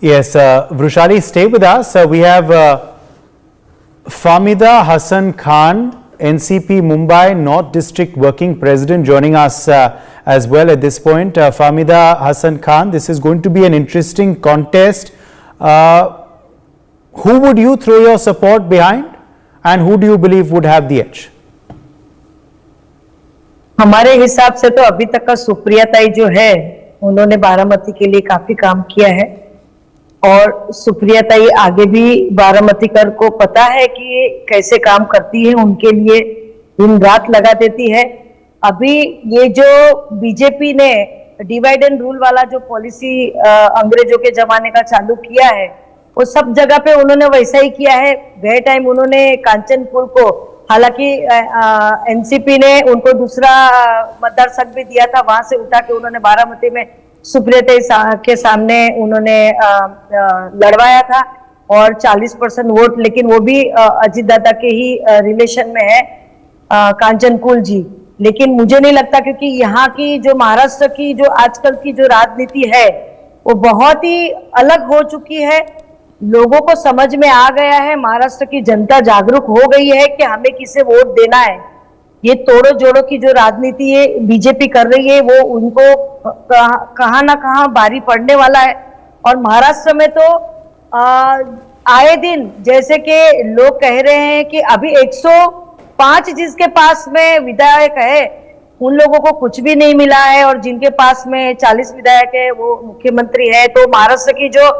Yes, Vrushali, stay with us. We have Famida Hassan Khan, NCP Mumbai North District Working President, joining us as well at this point. Famida Hassan Khan, this is going to be an interesting contest. Who would you throw your support behind, and who do you believe would have the edge? हमारे हिसाब से तो अभी तक का सुप्रिया ताई जो है, उन्होंने बारामती के लिए काफी काम किया है और सुप्रिया ताई आगे भी बारामतीकर को पता है कि ये कैसे काम करती है, उनके लिए दिन रात लगा देती है। अभी ये जो बीजेपी ने डिवाइड एंड रूल वाला जो पॉलिसी अंग्रेजों के जमाने का चालू किया है, वो सब जगह पे उन्होंने वैसा ही किया है। गए टाइम उन्होंने कांचनपुर को, हालांकि एनसीपी ने उनको दूसरा मतदार संघ भी दिया था, वहां से उठा के उन्होंने बारामती में सुप्रिया के सामने उन्होंने लड़वाया था और 40% वोट, लेकिन वो भी अजीत दादा के ही रिलेशन में है, कांचनकुल जी। लेकिन मुझे नहीं लगता, क्योंकि यहाँ की जो महाराष्ट्र की जो आजकल की जो राजनीति है वो बहुत ही अलग हो चुकी है। लोगों को समझ में आ गया है, महाराष्ट्र की जनता जागरूक हो गई है कि हमें किसे वोट देना है। ये तोड़ो जोड़ो की जो राजनीति है बीजेपी कर रही है, वो उनको कहाँ ना कहाँ भारी पड़ने वाला है। और महाराष्ट्र में तो आए दिन जैसे कि लोग कह रहे हैं कि अभी 105 जिसके पास में विधायक है उन लोगों को कुछ भी नहीं मिला है, और जिनके पास में 40 विधायक है वो मुख्यमंत्री है। तो महाराष्ट्र की जो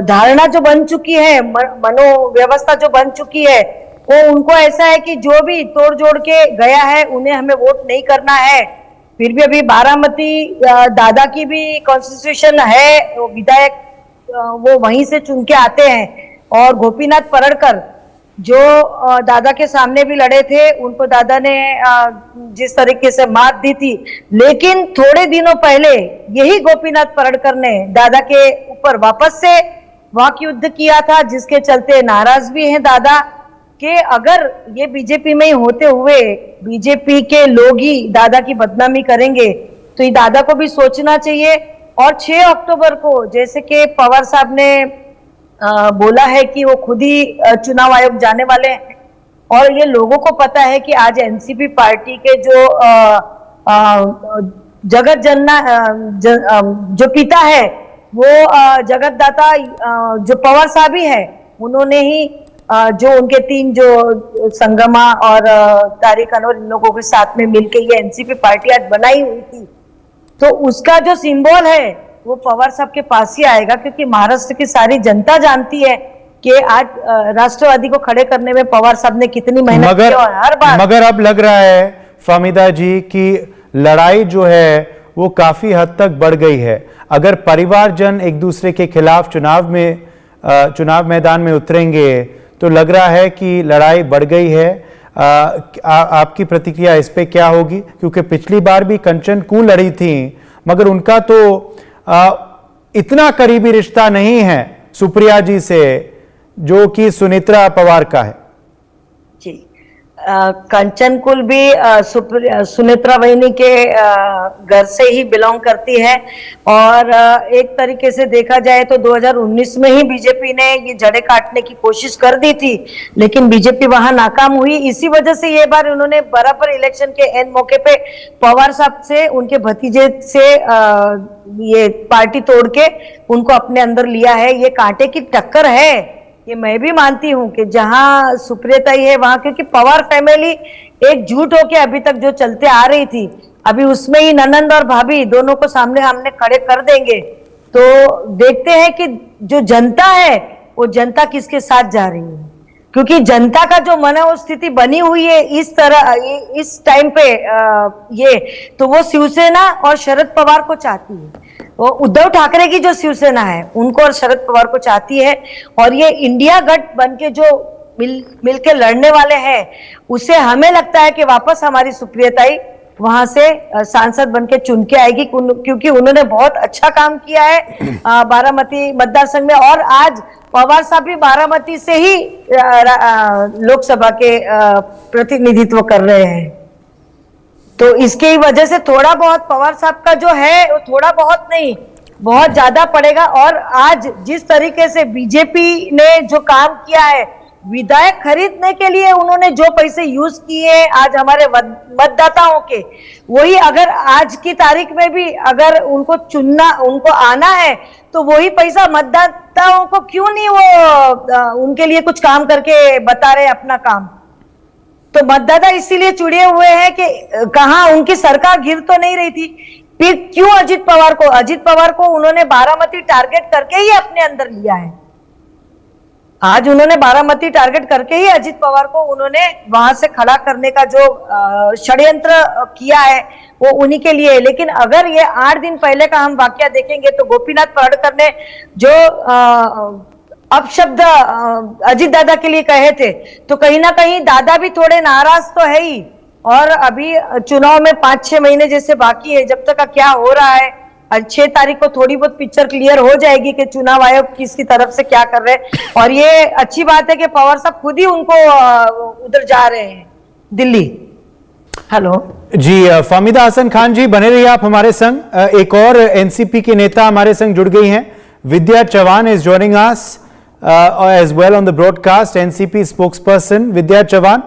धारणा जो बन चुकी है, मनोव्यवस्था जो बन चुकी है, वो उनको ऐसा है कि जो भी तोड़ जोड़ के गया है उन्हें हमें वोट नहीं करना है। फिर भी अभी बारामती दादा की भी कॉन्स्टिट्यूशन है, विधायक वो वहीं से चुन के आते हैं। और गोपीनाथ पड़ड़कर जो दादा के सामने भी लड़े थे, उनको दादा ने जिस तरीके से मात दी थी, लेकिन थोड़े दिनों पहले यही गोपीनाथ पड़ड़कर ने दादा के ऊपर वापस से वाक युद्ध किया था, जिसके चलते नाराज भी हैं दादा कि अगर ये बीजेपी में ही होते हुए बीजेपी के लोग ही दादा की बदनामी करेंगे तो ये दादा को भी सोचना चाहिए। और 6 अक्टूबर को जैसे कि पवार साहब ने बोला है कि वो खुद ही चुनाव आयोग जाने वाले हैं, और ये लोगों को पता है कि आज एनसीपी पार्टी के जो जगत जनना जो पिता है वो जगतदाता जो पवार साहब ही है, उन्होंने ही जो उनके 3 जो संगमा और तारिक अनवर, इन लोगों के साथ में मिलके ये एनसीपी पार्टी आज बनाई हुई थी। तो उसका जो सिंबल है वो पवार साहब के पास ही आएगा, क्योंकि महाराष्ट्र की सारी जनता जानती है कि आज राष्ट्रवादी को खड़े करने में पवार साहब ने कितनी मेहनत की। और हर बार मगर अब लग रहा है फामिदा जी की लड़ाई जो है वो काफी हद तक बढ़ गई है। अगर परिवारजन एक दूसरे के खिलाफ चुनाव मैदान में उतरेंगे तो लग रहा है कि लड़ाई बढ़ गई है। आपकी प्रतिक्रिया इस पे क्या होगी? क्योंकि पिछली बार भी कंचनकुल लड़ी थी, मगर उनका तो इतना करीबी रिश्ता नहीं है सुप्रिया जी से जो कि सुनेत्रा पवार का है। जी, कंचनकुल भी सुनेत्रा वहिनी के घर से ही बिलोंग करती है, और एक तरीके से देखा जाए तो 2019 में ही बीजेपी ने ये जड़ें काटने की कोशिश कर दी थी, लेकिन बीजेपी वहां नाकाम हुई। इसी वजह से ये बार उन्होंने बराबर इलेक्शन के एंड मौके पे पवार साहब से, उनके भतीजे से ये पार्टी तोड़ के उनको अपने अंदर लिया है। ये कांटे की टक्कर है, ये मैं भी मानती हूँ कि जहां सुप्रिया ताई है वहां, क्योंकि पवार फैमिली एक झूठ होके अभी तक जो चलते आ रही थी, अभी उसमें ही ननंद और भाभी दोनों को सामने हमने खड़े कर देंगे। तो देखते हैं कि जो जनता है वो जनता किसके साथ जा रही है, क्योंकि जनता का जो मनोस्थिति बनी हुई है इस तरह इस टाइम पे ये तो वो शिवसेना और शरद पवार को चाहती है। वो उद्धव ठाकरे की जो शिवसेना है उनको और शरद पवार को चाहती है, और ये इंडिया गठ बन के जो मिलके लड़ने वाले हैं, उसे हमें लगता है कि वापस हमारी सुप्रिया ताई वहां से सांसद बन के चुन के आएगी, क्योंकि उन्होंने बहुत अच्छा काम किया है बारामती मतदार संघ में। और आज पवार साहब भी बारामती से ही लोकसभा के प्रतिनिधित्व कर रहे हैं। तो इसकी वजह से थोड़ा बहुत पवार साहब का जो है, थोड़ा बहुत नहीं, बहुत ज्यादा पड़ेगा। और आज जिस तरीके से बीजेपी ने जो काम किया है, विधायक खरीदने के लिए उन्होंने जो पैसे यूज किए आज हमारे मतदाताओं के, वही अगर आज की तारीख में भी अगर उनको चुनना, उनको आना है, तो वही पैसा मतदाताओं को क्यों नहीं वो उनके लिए कुछ काम करके बता रहे अपना काम। तो मतदाता इसीलिए चिड़े हुए हैं कि कहाँ उनकी सरकार गिर तो नहीं रही थी, फिर क्यों अजित पवार को उन्होंने बारामती टारगेट करके ही अपने अंदर लिया है। आज उन्होंने बारामती टारगेट करके ही अजित पवार को उन्होंने वहां से खड़ा करने का जो षड्यंत्र किया है वो उन्हीं के लिए है। लेकिन अगर ये 8 दिन पहले का हम वाकया देखेंगे तो गोपीनाथ पडळकर ने जो अपशब्द अजित दादा के लिए कहे थे, तो कहीं ना कहीं दादा भी थोड़े नाराज तो है ही। और अभी चुनाव में 5-6 महीने जैसे बाकी है, जब तक का क्या हो रहा है, 6 तारीख को थोड़ी बहुत पिक्चर क्लियर हो जाएगी कि चुनाव आयोग किसकी तरफ से क्या कर रहे हैं। और ये अच्छी बात है कि पवार साहब खुद ही उनको उधर जा रहे हैं दिल्ली। हेलो जी, फाहमीदा हसन खान जी बने रहिए आप हमारे संग। एक और एनसीपी के नेता हमारे संग जुड़ गई हैं, Vidya Chauhan is joining us as well on the broadcast, NCP spokesperson Vidya Chauhan.